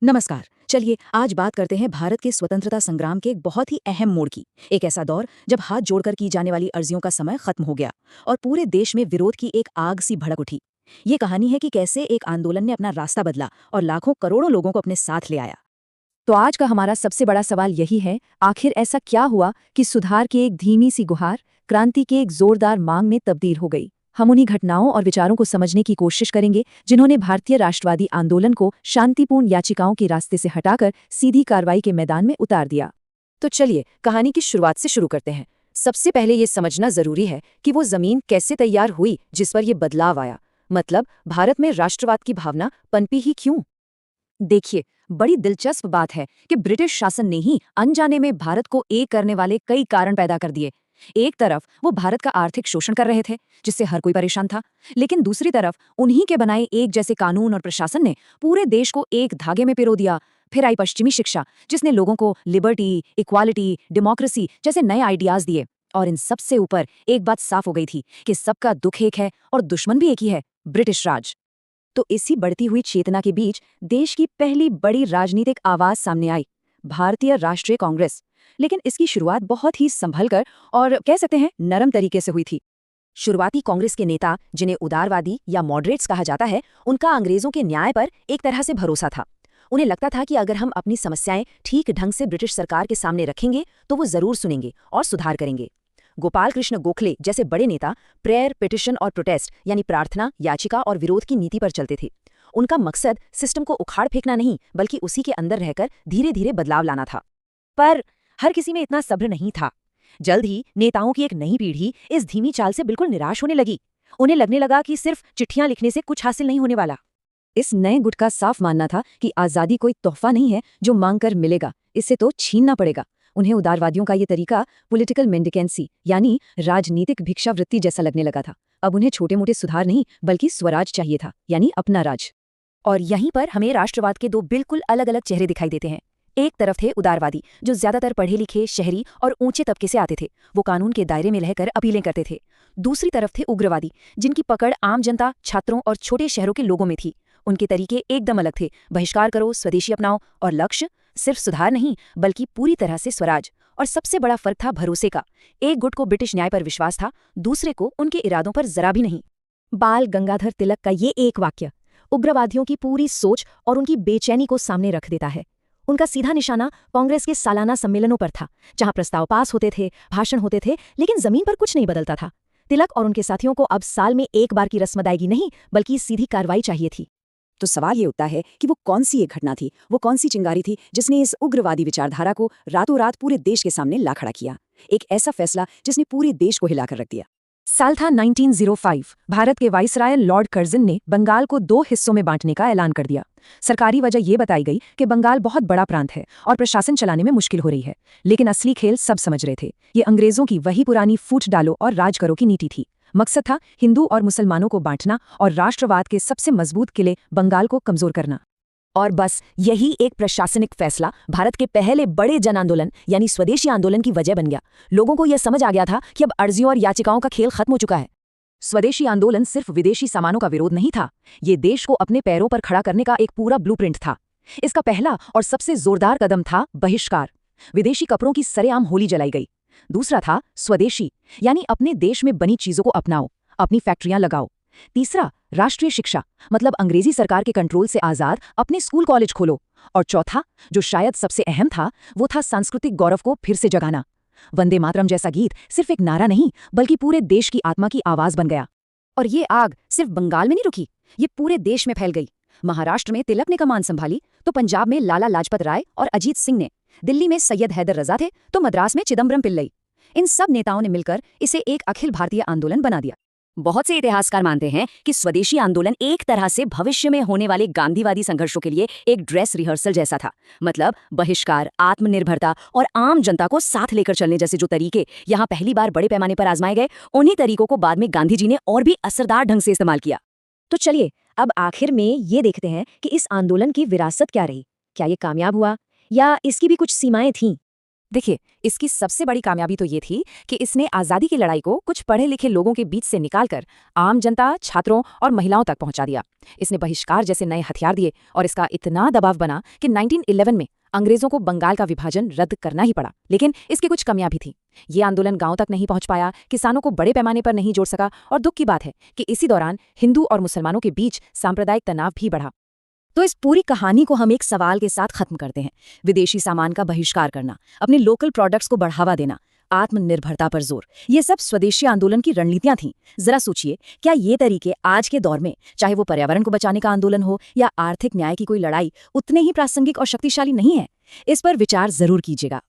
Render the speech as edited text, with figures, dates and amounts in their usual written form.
नमस्कार। चलिए आज बात करते हैं भारत के स्वतंत्रता संग्राम के एक बहुत ही अहम मोड़ की। एक ऐसा दौर जब हाथ जोड़कर की जाने वाली अर्जियों का समय खत्म हो गया और पूरे देश में विरोध की एक आग सी भड़क उठी। ये कहानी है कि कैसे एक आंदोलन ने अपना रास्ता बदला और लाखों करोड़ों लोगों को अपने साथ ले आया। तो आज का हमारा सबसे बड़ा सवाल यही है, आखिर ऐसा क्या हुआ कि सुधार की एक धीमी सी गुहार क्रांति की एक जोरदार मांग में तब्दील हो गई। हम उन्हीं घटनाओं और विचारों को समझने की कोशिश करेंगे जिन्होंने भारतीय राष्ट्रवादी आंदोलन को शांतिपूर्ण याचिकाओं के रास्ते से हटाकर सीधी कार्रवाई के मैदान में उतार दिया। तो चलिए कहानी की शुरुआत से शुरू करते हैं। सबसे पहले ये समझना जरूरी है कि वो जमीन कैसे तैयार हुई जिस पर यह बदलाव आया। मतलब भारत में राष्ट्रवाद की भावना पनपी ही क्यों। देखिए, बड़ी दिलचस्प बात है कि ब्रिटिश शासन ने ही अनजाने में भारत को एक करने वाले कई कारण पैदा कर दिए। एक तरफ वो भारत का आर्थिक शोषण कर रहे थे जिससे हर कोई परेशान था, लेकिन दूसरी तरफ उन्हीं के बनाए एक जैसे कानून और प्रशासन ने पूरे देश को एक धागे में पिरो दिया। फिर आई पश्चिमी शिक्षा जिसने लोगों को लिबर्टी, इक्वालिटी, डेमोक्रेसी जैसे नए आइडियाज दिए। और इन सबसे ऊपर एक बात साफ हो गई थी कि सबका दुख एक है और दुश्मन भी एक ही है, ब्रिटिश राज। तो इसी बढ़ती हुई चेतना के बीच देश की पहली बड़ी राजनीतिक आवाज सामने आई, भारतीय राष्ट्रीय कांग्रेस। लेकिन इसकी शुरुआत बहुत ही संभलकर और कह सकते हैं नरम तरीके से हुई थी। शुरुआती कांग्रेस के नेता, जिन्हें उदारवादी या मॉडरेट्स कहा जाता है, उनका अंग्रेजों के न्याय पर एक तरह से भरोसा था। उन्हें लगता था कि अगर हम अपनी समस्याएं ठीक ढंग से ब्रिटिश सरकार के सामने रखेंगे तो वो जरूर सुनेंगे और सुधार करेंगे। गोपाल कृष्ण गोखले जैसे बड़े नेता प्रेयर, पिटिशन और प्रोटेस्ट यानी प्रार्थना, याचिका और विरोध की नीति पर चलते थे। उनका मकसद सिस्टम को उखाड़ फेंकना नहीं, बल्कि उसी के अंदर रहकर धीरे धीरे बदलाव लाना था। पर हर किसी में इतना सब्र नहीं था। जल्द ही नेताओं की एक नई पीढ़ी इस धीमी चाल से बिल्कुल निराश होने लगी। उन्हें लगने लगा कि सिर्फ चिट्ठियां लिखने से कुछ हासिल नहीं होने वाला। इस नए गुट का साफ मानना था कि आज़ादी कोई तोहफा नहीं है जो मांग कर मिलेगा, इससे तो छीनना पड़ेगा। उन्हें उदारवादियों का ये तरीका पॉलिटिकल मेंडिकेंसी यानी राजनीतिक भिक्षावृत्ति जैसा लगने लगा था। अब उन्हें छोटे मोटे सुधार नहीं बल्कि स्वराज चाहिए था, यानी अपना राज। और यहीं पर हमें राष्ट्रवाद के दो बिल्कुल अलग अलग चेहरे दिखाई देते हैं। एक तरफ थे उदारवादी, जो ज्यादातर पढ़े लिखे, शहरी और ऊंचे तबके से आते थे। वो कानून के दायरे में रहकर अपीलें करते थे। दूसरी तरफ थे उग्रवादी, जिनकी पकड़ आम जनता, छात्रों और छोटे शहरों के लोगों में थी। उनके तरीके एकदम अलग थे। बहिष्कार करो, स्वदेशी अपनाओ, और लक्ष्य सिर्फ सुधार नहीं बल्कि पूरी तरह से स्वराज। और सबसे बड़ा फर्क था भरोसे का। एक गुट को ब्रिटिश न्याय पर विश्वास था, दूसरे को उनके इरादों पर जरा भी नहीं। बाल गंगाधर तिलक का ये एक वाक्य उग्रवादियों की पूरी सोच और उनकी बेचैनी को सामने रख देता है। उनका सीधा निशाना कांग्रेस के सालाना सम्मेलनों पर था, जहां प्रस्ताव पास होते थे, भाषण होते थे, लेकिन जमीन पर कुछ नहीं बदलता था। तिलक और उनके साथियों को अब साल में एक बार की रस्म अदायगी नहीं बल्कि सीधी कार्रवाई चाहिए थी। तो सवाल ये उठता है कि वो कौन सी एक घटना थी, वो कौन सी चिंगारी थी जिसने इस उग्रवादी विचारधारा को रातों रात पूरे देश के सामने ला खड़ा किया। एक ऐसा फैसला जिसने पूरे देश को हिलाकर रख दिया। साल था 1905। भारत के वाइसराय लॉर्ड कर्जन ने बंगाल को दो हिस्सों में बांटने का ऐलान कर दिया। सरकारी वजह यह बताई गई कि बंगाल बहुत बड़ा प्रांत है और प्रशासन चलाने में मुश्किल हो रही है। लेकिन असली खेल सब समझ रहे थे। ये अंग्रेजों की वही पुरानी फूट डालो और राज करो की नीति थी। मकसद था हिंदू और मुसलमानों को बांटना और राष्ट्रवाद के सबसे मजबूत किले बंगाल को कमजोर करना। और बस यही एक प्रशासनिक फैसला भारत के पहले बड़े जन आंदोलन यानी स्वदेशी आंदोलन की वजह बन गया। लोगों को यह समझ आ गया था कि अब अर्जियों और याचिकाओं का खेल खत्म हो चुका है। स्वदेशी आंदोलन सिर्फ विदेशी सामानों का विरोध नहीं था, ये देश को अपने पैरों पर खड़ा करने का एक पूरा ब्लूप्रिंट था। इसका पहला और सबसे जोरदार कदम था बहिष्कार। विदेशी कपड़ों की सरेआम होली जलाई गई। दूसरा था स्वदेशी, यानी अपने देश में बनी चीजों को अपनाओ, अपनी फैक्ट्रियां लगाओ। तीसरा राष्ट्रीय शिक्षा, मतलब अंग्रेजी सरकार के कंट्रोल से आजाद अपने स्कूल कॉलेज खोलो। और चौथा, जो शायद सबसे अहम था, वो था सांस्कृतिक गौरव को फिर से जगाना। वंदे मातरम जैसा गीत सिर्फ एक नारा नहीं बल्कि पूरे देश की आत्मा की आवाज बन गया। और ये आग सिर्फ बंगाल में नहीं रुकी, ये पूरे देश में फैल गई। महाराष्ट्र में तिलक ने कमान संभाली तो पंजाब में लाला लाजपत राय और अजीत सिंह ने, दिल्ली में सैयद हैदर रजा थे तो मद्रास में चिदम्बरम पिल्लई। इन सब नेताओं ने मिलकर इसे एक अखिल भारतीय आंदोलन बना दिया। बहुत से इतिहासकार मानते हैं कि स्वदेशी आंदोलन एक तरह से भविष्य में होने वाले गांधीवादी संघर्षों के लिए एक ड्रेस रिहर्सल जैसा था। मतलब बहिष्कार, आत्मनिर्भरता और आम जनता को साथ लेकर चलने जैसे जो तरीके यहाँ पहली बार बड़े पैमाने पर आजमाए गए, उन्हीं तरीकों को बाद में गांधी जी ने और भी असरदार ढंग से इस्तेमाल किया। तो चलिए अब आखिर में ये देखते हैं कि इस आंदोलन की विरासत क्या रही। क्या ये कामयाब हुआ या इसकी भी कुछ सीमाएं थीं? देखिए, इसकी सबसे बड़ी कामयाबी तो ये थी कि इसने आज़ादी की लड़ाई को कुछ पढ़े लिखे लोगों के बीच से निकालकर आम जनता, छात्रों और महिलाओं तक पहुंचा दिया। इसने बहिष्कार जैसे नए हथियार दिए और इसका इतना दबाव बना कि 1911 में अंग्रेजों को बंगाल का विभाजन रद्द करना ही पड़ा। लेकिन इसकी कुछ कमियां भी थी। ये आंदोलन गांव तक नहीं पहुंच पाया, किसानों को बड़े पैमाने पर नहीं जोड़ सका और दुख की बात है कि इसी दौरान हिंदू और मुसलमानों के बीच सांप्रदायिक तनाव भी बढ़ा। तो इस पूरी कहानी को हम एक सवाल के साथ खत्म करते हैं। विदेशी सामान का बहिष्कार करना, अपने लोकल प्रोडक्ट्स को बढ़ावा देना, आत्मनिर्भरता पर जोर, ये सब स्वदेशी आंदोलन की रणनीतियां थीं। जरा सोचिए, क्या ये तरीके आज के दौर में, चाहे वो पर्यावरण को बचाने का आंदोलन हो या आर्थिक न्याय की कोई लड़ाई, उतने ही प्रासंगिक और शक्तिशाली नहीं है? इस पर विचार जरूर कीजिएगा